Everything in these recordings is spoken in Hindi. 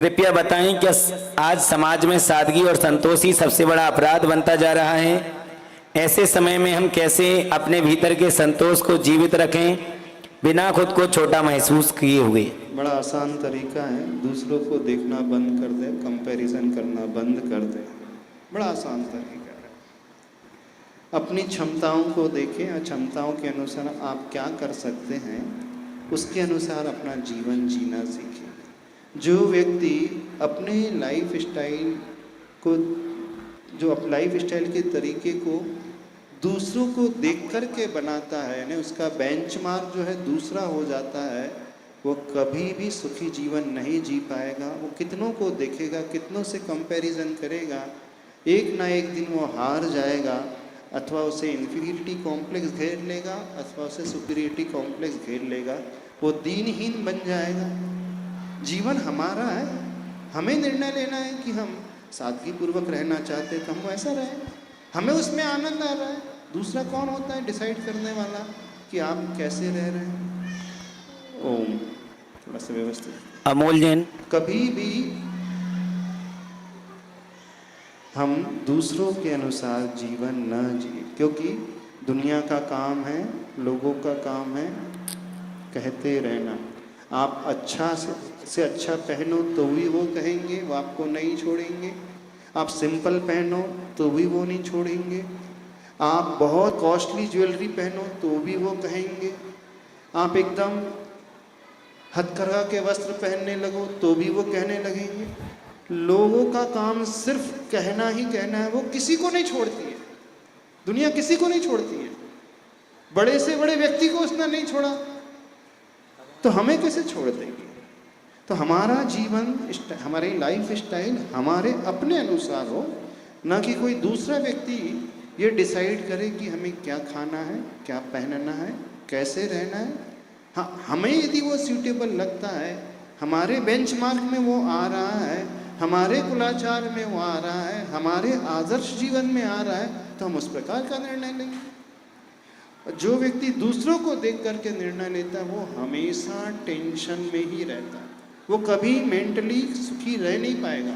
कृपया बताएं क्या आज समाज में सादगी और संतोष ही सबसे बड़ा अपराध बनता जा रहा है। ऐसे समय में हम कैसे अपने भीतर के संतोष को जीवित रखें बिना खुद को छोटा महसूस किए हुए। बड़ा आसान तरीका है, दूसरों को देखना बंद कर दे, कंपैरिजन करना बंद कर दे। बड़ा आसान तरीका है। अपनी क्षमताओं को देखें और क्षमताओं के अनुसार आप क्या कर सकते हैं उसके अनुसार अपना जीवन जीना सीखें। जो व्यक्ति अपने लाइफ स्टाइल को लाइफ स्टाइल के तरीके को दूसरों को देख कर के बनाता है, यानी उसका बेंचमार्क जो है दूसरा हो जाता है, वो कभी भी सुखी जीवन नहीं जी पाएगा। वो कितनों को देखेगा, कितनों से कंपैरिजन करेगा, एक ना एक दिन वो हार जाएगा। अथवा उसे इन्फीरियरिटी कॉम्प्लेक्स घेर लेगा अथवा उसे सुपीरियरिटी कॉम्प्लेक्स घेर लेगा। वो दीनहीन बन जाएगा। जीवन हमारा है, हमें निर्णय लेना है कि हम सादगी पूर्वक रहना चाहते हैं तो हम वैसा रहें, हमें उसमें आनंद आ रहा है। दूसरा कौन होता है डिसाइड करने वाला कि आप कैसे रह रहे हैं। ओम थोड़ा सा व्यवस्थित। अमोल जैन। कभी भी हम दूसरों के अनुसार जीवन न जिए, क्योंकि दुनिया का काम है, लोगों का काम है कहते रहना। आप अच्छा से अच्छा पहनो तो भी वो कहेंगे, वो आपको नहीं छोड़ेंगे। आप सिंपल पहनो तो भी वो नहीं छोड़ेंगे। आप बहुत कॉस्टली ज्वेलरी पहनो तो भी वो कहेंगे। आप एकदम हथकरघा के वस्त्र पहनने लगो तो भी वो कहने लगेंगे। लोगों का काम सिर्फ कहना ही कहना है, वो किसी को नहीं छोड़ती है। दुनिया किसी को नहीं छोड़ती है। बड़े से बड़े व्यक्ति को उसने नहीं छोड़ा तो हमें कैसे छोड़ देगी। तो हमारा जीवन, हमारी लाइफ स्टाइल हमारे अपने अनुसार हो, ना कि कोई दूसरा व्यक्ति ये डिसाइड करे कि हमें क्या खाना है, क्या पहनना है, कैसे रहना है। हाँ, हमें यदि वो सूटेबल लगता है, हमारे बेंचमार्क में वो आ रहा है, हमारे कुलाचार में वो आ रहा है, हमारे आदर्श जीवन में आ रहा है, तो हम उस प्रकार का निर्णय लेंगे। जो व्यक्ति दूसरों को देख करके निर्णय लेता है वो हमेशा टेंशन में ही रहता है, वो कभी मेंटली सुखी रह नहीं पाएगा।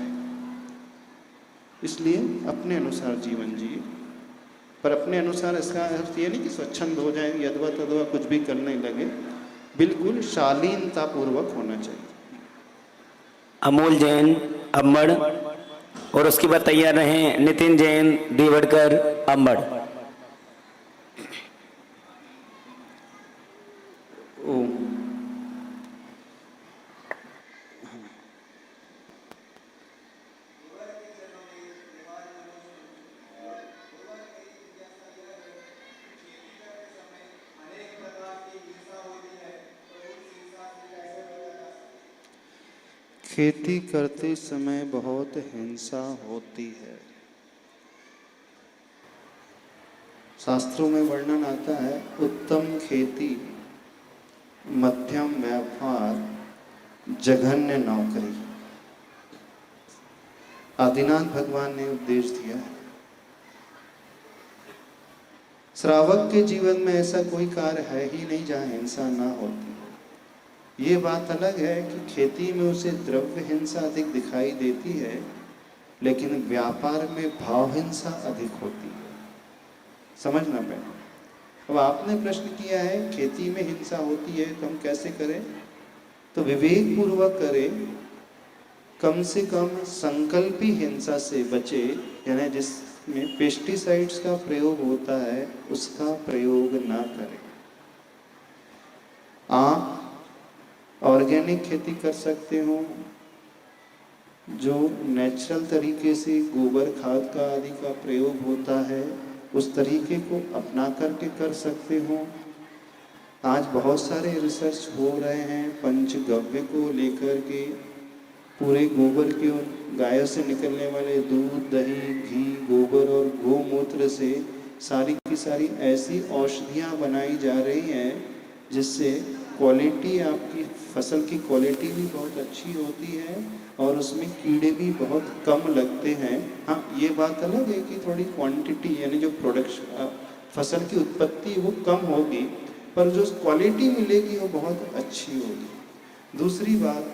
इसलिए अपने अनुसार जीवन जिए, पर अपने अनुसार इसका अर्थ ये नहीं कि स्वच्छंद हो जाए, यदवा तदवा कुछ भी करने लगे। बिल्कुल शालीनता पूर्वक होना चाहिए। अमोल जैन अम्बड़ और उसके बाद तैयार रहे नितिन जैन देवड़कर अम्बड़। खेती करते समय बहुत हिंसा होती है। शास्त्रों में वर्णन आता है, उत्तम खेती, मध्यम व्यापार, जघन्य नौकरी। आदिनाथ भगवान ने उपदेश दिया है। श्रावक के जीवन में ऐसा कोई कार्य है ही नहीं जहाँ हिंसा ना होती। ये बात अलग है कि खेती में उसे द्रव्य हिंसा अधिक दिखाई देती है, लेकिन व्यापार में भाव हिंसा अधिक होती है। समझना पड़ेगा। अब आपने प्रश्न किया है खेती में हिंसा होती है तो हम कैसे करें, तो विवेक पूर्वक करें। कम से कम संकल्पी हिंसा से बचे, यानी जिसमें पेस्टिसाइड्स का प्रयोग होता है उसका प्रयोग ना करें। आप ऑर्गेनिक खेती कर सकते हो, जो नेचुरल तरीके से गोबर खाद का आदि का प्रयोग होता है उस तरीके को अपना करके कर सकते हो। आज बहुत सारे रिसर्च हो रहे हैं पंचगव्य को लेकर के। पूरे गोबर के और गायों से निकलने वाले दूध, दही, घी, गोबर और गोमूत्र से सारी की सारी ऐसी औषधियाँ बनाई जा रही हैं जिससे क्वालिटी, आपकी फसल की क्वालिटी भी बहुत अच्छी होती है और उसमें कीड़े भी बहुत कम लगते हैं। हाँ, ये बात अलग है कि थोड़ी क्वांटिटी यानी जो प्रोडक्शन फसल की उत्पत्ति वो कम होगी, पर जो क्वालिटी मिलेगी वो बहुत अच्छी होगी। दूसरी बात,